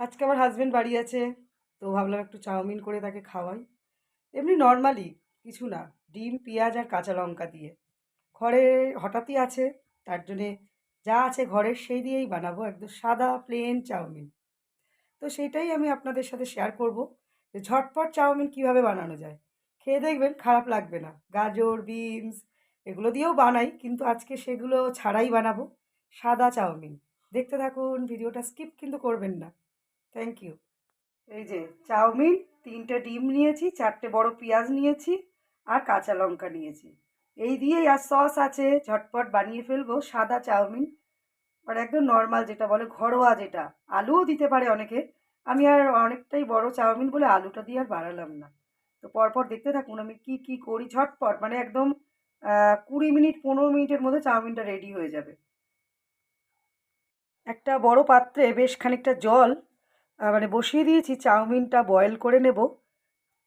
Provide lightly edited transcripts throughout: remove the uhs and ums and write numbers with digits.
আজকে আমার হাজবেন্ড বাড়ি আছে, তো ভাবলাম একটু চাউমিন করে তাকে খাওয়াই। এমনি নর্মালি কিছু না, ডিম পেঁয়াজ আর কাঁচা লঙ্কা দিয়ে। ঘরে হঠাৎই আছে, তার জন্যে যা আছে ঘরের সেই দিয়েই বানাবো, একদম সাদা প্লেন চাউমিন। তো সেইটাই আমি আপনাদের সাথে শেয়ার করব যে ঝটপট চাউমিন কিভাবে বানানো যায়। খেয়ে দেখবেন খারাপ লাগবে না। গাজর, বিনস এগুলো দিয়েও বানাই, কিন্তু আজকে সেগুলো ছাড়াই বানাবো সাদা চাউমিন। দেখতে থাকুন, ভিডিওটা স্কিপ কিন্তু করবেন না। Thank you. এই যে চাউমিন, 3টে ডিম নিয়েছি, 4টে বড় পেঁয়াজ নিয়েছি, আর কাঁচা লঙ্কা নিয়েছি। এই দিয়েই আর সস আছে, ঝটপট বানিয়ে ফেলবো সাদা চাউমিন। আর একদম নর্মাল যেটা বলে ঘরোয়া যেটা, আলুও দিতে পারে অনেকে। আমি আর অনেকটাই বড় চাউমিন বলে আলুটা দিয়ে আর বাড়ালাম না। তো পরপর দেখতে থাকুন আমি কি কি করি ঝটপট, মানে একদম 20 মিনিট 15 মিনিটের মধ্যে চাউমিনটা রেডি হয়ে যাবে। একটা বড় পাত্রে বেশ খানিকটা জল মানে বসিয়ে দিয়েছি, চাউমিনটা বয়েল করে নেব,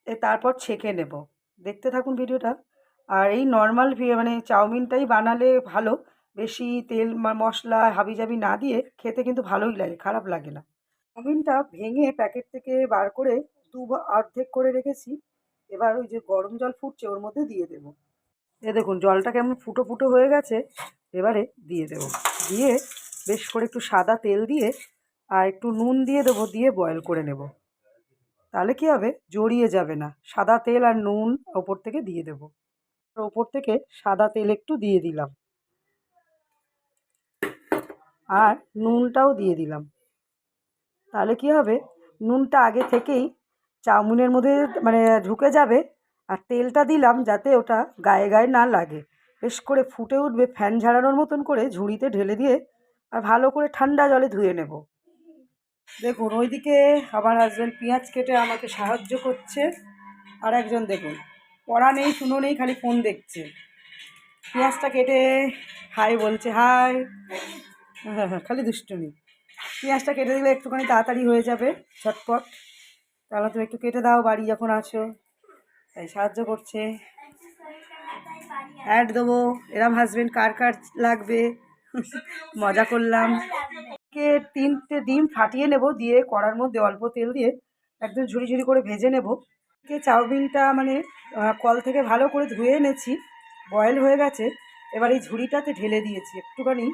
তারপর ছেঁকে নেব। দেখতে থাকুন ভিডিওটা। আর এই নর্মাল মানে চাউমিনটাই বানালে ভালো, বেশি তেল মশলা হাবিজাবি না দিয়ে খেতে কিন্তু ভালোই লাগে, খারাপ লাগে না। চাউমিনটা ভেঙে প্যাকেট থেকে বার করে অর্ধেক করে রেখেছি। এবার ওই যে গরম জল ফুটছে ওর মধ্যে দিয়ে দেবো। দেখুন জলটা কেমন ফুটো ফুটো হয়ে গেছে। এবারে দিয়ে দেবো, দিয়ে বেশ করে একটু সাদা তেল দিয়ে আর একটু নুন দিয়ে দেবো, দিয়ে বয়েল করে নেব। তাহলে কি হবে, জড়িয়ে যাবে না। সাদা তেল আর নুন ওপর থেকে দিয়ে দেবো। ওপর থেকে সাদা তেল একটু দিয়ে দিলাম, আর নুনটাও দিয়ে দিলাম। তাহলে কি হবে, নুনটা আগে থেকেই চাউমিনের মধ্যে মানে ঢুকে যাবে। আর তেলটা দিলাম যাতে ওটা গায়ে গায়ে না লাগে। বেশ করে ফুটে উঠবে, ফ্যান ঝাড়ানোর মতন করে ঝুড়িতে ঢেলে দিয়ে আর ভালো করে ঠান্ডা জলে ধুয়ে নেব। দেখুন ওইদিকে আমার হাজব্যান্ড পেঁয়াজ কেটে আমাকে সাহায্য করছে। আর একজন দেখুন, পড়া নেই শুনো নেই, খালি ফোন দেখছে। পেঁয়াজটা কেটে হাই বলছে, হাই। হ্যাঁ হ্যাঁ, খালি দুষ্টুমি। পেঁয়াজটা কেটে দিলে একটুখানি তাড়াতাড়ি হয়ে যাবে, ঝটপট। তাহলে তুমি একটু কেটে দাও, বাড়ি যখন আছো, তাই সাহায্য করছে। অ্যাড দেবো, এরম হাজবেন্ড কার কার লাগবে। মজা করলাম। 3টে ডিম ফাটিয়ে নেব, দিয়ে কড়ার মধ্যে অল্প তেল দিয়ে একদম ঝুড়ি ঝুড়ি করে ভেজে নেব। চাউমিনটা মানে কল থেকে ভালো করে ধুয়ে এনেছি, বয়েল হয়ে গেছে। এবার এই ঝুড়িটাতে ঢেলে দিয়েছি, একটুখানি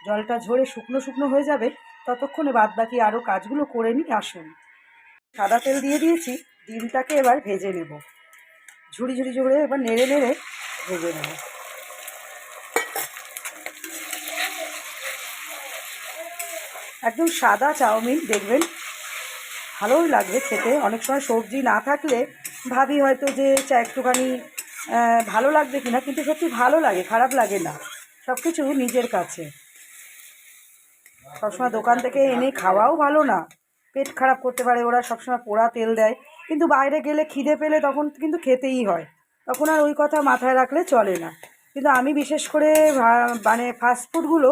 জলটা ঝরে শুকনো শুকনো হয়ে যাবে, ততক্ষণে বাদ বাকি আরও কাজগুলো করে নিই, আসুন। সাদা তেল দিয়ে দিয়েছি, ডিমটাকে এবার ভেজে নেব, ঝুড়ি ঝুড়ি ঝুড়ে এবার নেড়ে নেড়ে ভেজে নেব। একদম সাদা চাউমিন, দেখবেন ভালোই লাগবে খেতে। অনেক সময় সবজি না থাকলে ভাবি হয়তো যে একটুখানি ভালো লাগবে কিনা, কিন্তু সত্যি ভালো লাগে, খারাপ লাগে না। সব কিছু নিজের কাছে। সবসময় দোকান থেকে এনে খাওয়াও ভালো না, পেট খারাপ করতে পারে, ওরা সবসময় পোড়া তেল দেয়। কিন্তু বাইরে গেলে খিদে পেলে তখন কিন্তু খেতেই হয়, তখন আর ওই কথা মাথায় রাখলে চলে না। কিন্তু আমি বিশেষ করে মানে ফাস্টফুডগুলো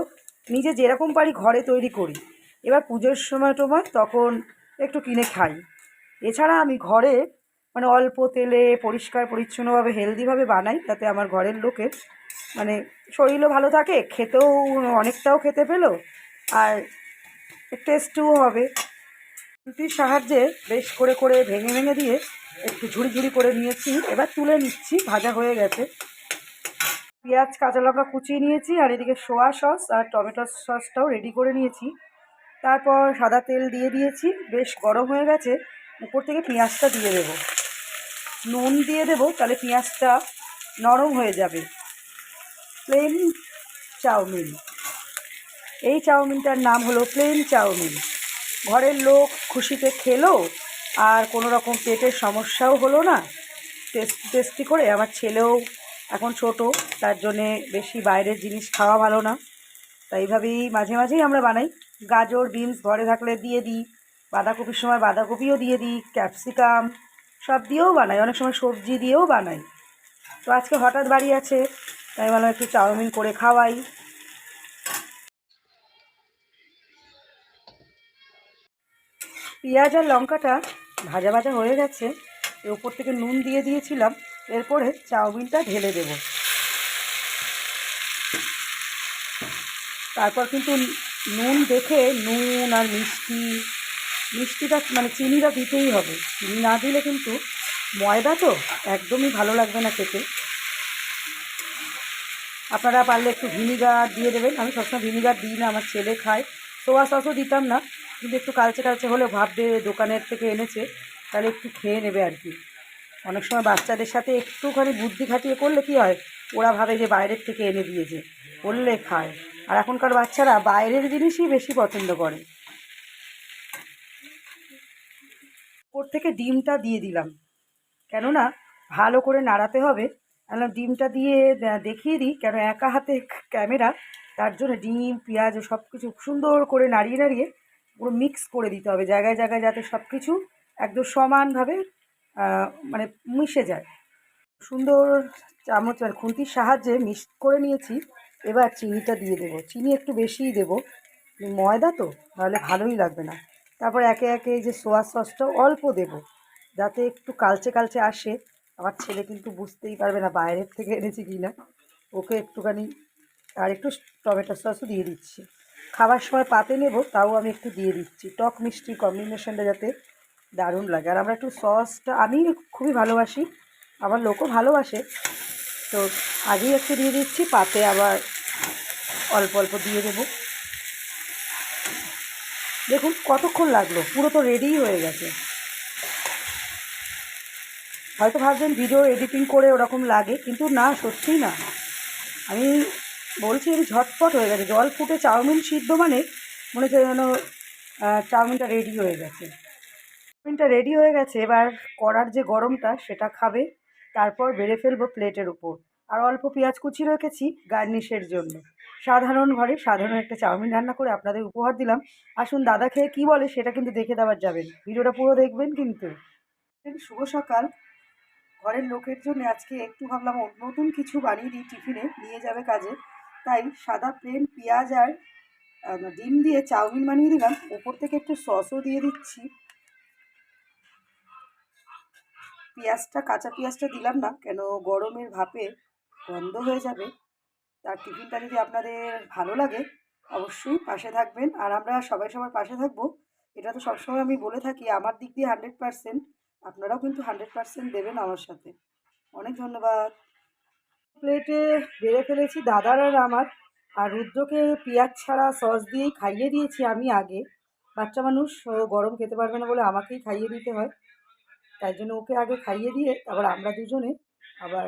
নিজে যেরকম পারি ঘরে তৈরি করি। এবার পুজোর সময় টময় তখন একটু কিনে খাই। এছাড়া আমি ঘরে মানে অল্প তেলে পরিষ্কার পরিচ্ছন্নভাবে হেলদিভাবে বানাই, তাতে আমার ঘরের লোকের মানে শরীরও ভালো থাকে, খেতেও অনেকটাও খেতে পেলো, আর টেস্টিও হবে। রুটির সাহায্যে বেশ করে করে ভেঙে ভেঙে দিয়ে একটু ঝুড়ি ঝুড়ি করে নিয়েছি, এবার তুলে নিচ্ছি, ভাজা হয়ে গেছে। পেঁয়াজ কাঁচা লঙ্কা কুচিয়ে নিয়েছি, আর এদিকে সোয়া সস আর টমেটো সসটাও রেডি করে নিয়েছি। তারপর সাদা তেল দিয়ে দিয়েছি, বেশ গরম হয়ে গেছে। উপর থেকে পেঁয়াজটা দিয়ে দেবো, নুন দিয়ে দেবো, তাহলে পেঁয়াজটা নরম হয়ে যাবে। প্লেন চাউমিন, এই চাউমিনটার নাম হলো প্লেন চাউমিন। ঘরের লোক খুশিতে খেলো, আর কোনো রকম পেটের সমস্যাও হলো না। টেস্টি করে, আমার ছেলেও এখন ছোট, তার জন্যে বেশি বাইরের জিনিস খাওয়া ভালো না। তাই এইভাবেই মাঝে মাঝেই আমরা বানাই। গাজর বিনস ঘরে থাকলে দিয়ে দিই, বাঁধাকপির সময় বাঁধাকপিও দিয়ে দিই, ক্যাপসিকাম সব দিয়েও বানাই, অনেক সময় সবজি দিয়েও বানাই। তো আজকে হঠাৎ বাড়ি আছে, তাই ভাবলাম একটু চাউমিন করে খাওয়াই। পেঁয়াজ আর লঙ্কাটা ভাজা ভাজা হয়ে গেছে, এর উপর থেকে নুন দিয়ে দিয়েছিলাম। এরপরে চাউমিনটা ঢেলে দেব। তারপর কিন্তু নুন দেখে, নুন আর মিষ্টি মিষ্টিটা মানে চিনিটা দিতেই হবে, চিনি না দিলে কিন্তু ময়দা তো একদমই ভালো লাগবে না খেতে। আপনারা পারলে একটু ভিনিগার দিয়ে দেবেন, আমি সবসময় ভিনিগার দিই না, আমার ছেলে খায়। সোয়া সসও দিতাম না, কিন্তু একটু কালচে কালচে হলে ভাববে দোকানের থেকে এনেছে, তাহলে একটু খেয়ে নেবে আর কি। অনেক সময় বাচ্চাদের সাথে একটুখানি বুদ্ধি খাটিয়ে করলে কি হয়, ওরা ভাবে যে বাইরের থেকে এনে দিয়েছে, করলে খায়। আর এখনকার বাচ্চারা বাইরের জিনিসই বেশি পছন্দ করে। ওপর থেকে ডিমটা দিয়ে দিলাম, কেননা ভালো করে নাড়াতে হবে। আমি ডিমটা দিয়ে দেখিয়ে দিই, কেন একা হাতে ক্যামেরা, তার জন্য ডিম পেঁয়াজ সব কিছু সুন্দর করে নাড়িয়ে নাড়িয়ে পুরো মিক্স করে দিতে হবে জায়গায় জায়গায়, যাতে সব কিছু একদম সমানভাবে মানে মিশে যায়। সুন্দর চামচ আর খুন্তির সাহায্যে মিক্স করে নিয়েছি। এবার চিনিটা দিয়ে দেবো, চিনি একটু বেশিই দেবো, ময়দা তো নাহলে ভালোই লাগবে না। তারপর একে একে এই যে সোয়া সসটাও অল্প দেবো, যাতে একটু কালচে কালচে আসে। আমার ছেলে কিন্তু বুঝতেই পারবে না বাইরের থেকে এনেছি কি না, ওকে একটুখানি আর একটু টমেটো সসও দিয়ে দিচ্ছি। খাবার সময় পাতে নেব, তাও আমি একটু দিয়ে দিচ্ছি, টক মিষ্টি কম্বিনেশনটা যাতে দারুণ লাগে। আর আমরা একটু সসটা আমি খুবই ভালোবাসি, আমার লোকও ভালোবাসে, তো আগেই একটু দিয়ে দিচ্ছি, পাতে আবার অল্প অল্প দিয়ে দেবো। দেখুন কতক্ষণ লাগলো, পুরো তো রেডিই হয়ে গেছে। হয়তো ভাবছেন ভিডিও এডিটিং করে ওরকম লাগে, কিন্তু না, সত্যিই না, আমি বলছি আমি ঝটপট হয়ে গেছে। জল ফুটে চাউমিন সিদ্ধ মানে মনে হচ্ছে যেন চাউমিনটা রেডি হয়ে গেছে। চাউমিনটা রেডি হয়ে গেছে, এবার কড়ার যে গরমটা সেটা খাবে, তারপর বেড়ে ফেলবো প্লেটের উপর। আর অল্প পেঁয়াজ কুচি রেখেছি গার্নিশের জন্য। সাধারণ ঘরে সাধারণ একটা চাউমিন রান্না করে আপনাদের উপহার দিলাম। আসুন দাদা খেয়ে কী বলে সেটা কিন্তু দেখে দেওয়ার যাবেন, ভিডিওটা পুরো দেখবেন কিন্তু। শুভ সকাল। ঘরের লোকের জন্য আজকে একটু ভাবলাম নতুন কিছু বানিয়ে দিই, টিফিনে নিয়ে যাবে কাজে, তাই সাদা প্লেন পেঁয়াজ আর ডিম দিয়ে চাউমিন বানিয়ে দিলাম। ওপর থেকে একটু সসও দিয়ে দিচ্ছি। পেঁয়াজটা কাঁচা পেঁয়াজটা দিলাম না, কেন গরমের ভাপে গন্ধ হয়ে যাবে। তার টিফিনটা যদি আপনাদের ভালো লাগে অবশ্যই পাশে থাকবেন, আর আমরা সবাই সবার পাশে থাকবো, এটা তো সবসময় আমি বলে থাকি। আমার দিক দিয়ে 100%, আপনারাও কিন্তু 100% দেবেন আমার সাথে। অনেক ধন্যবাদ। প্লেটে বেড়ে ফেলেছি দাদার আর আমার, আর রুদ্রকে পেঁয়াজ ছাড়া সস দিয়েই খাইয়ে দিয়েছি আমি আগে। বাচ্চা মানুষ, ও গরম খেতে পারবে না বলে আমাকেই খাইয়ে দিতে হয়, তাই জন্য ওকে আগে খাইয়ে দিয়ে তারপর আমরা দুজনে আবার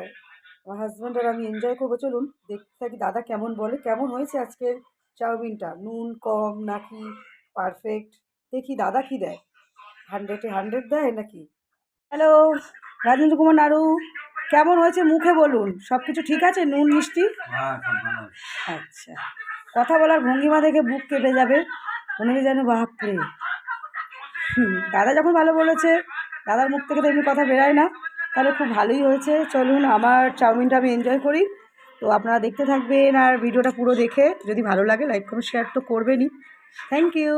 আমার হাজব্যান্ড আর আমি এনজয় করবো। চলুন দেখতে থাকি দাদা কেমন বলে। কেমন হয়েছে আজকের চাউমিনটা, নুন কম নাকি পারফেক্ট, দেখি দাদা কি দেয়, 100-এ 100 দেয় নাকি। হ্যালো রাজেন্দ্র কুমার নাড়ু, কেমন হয়েছে মুখে বলুন, সব কিছু ঠিক আছে, নুন মিষ্টি? আচ্ছা, কথা বলার ভঙ্গিমা দেখে বুক কেঁপে যাবে, মনে হয় যেন বাপরে। দাদা যখন ভালো বলেছে, দাদার মুখ থেকে তো এমনি কথা বেরোয় না, তাহলে খুব ভালোই হয়েছে। চলুন আমার চাউমিনটা আমি এনজয় করি। তো আপনারা দেখতে থাকবেন, আর ভিডিওটা পুরো দেখে যদি ভালো লাগে লাইক কমেন্ট শেয়ার তো করবেনই। Thank you.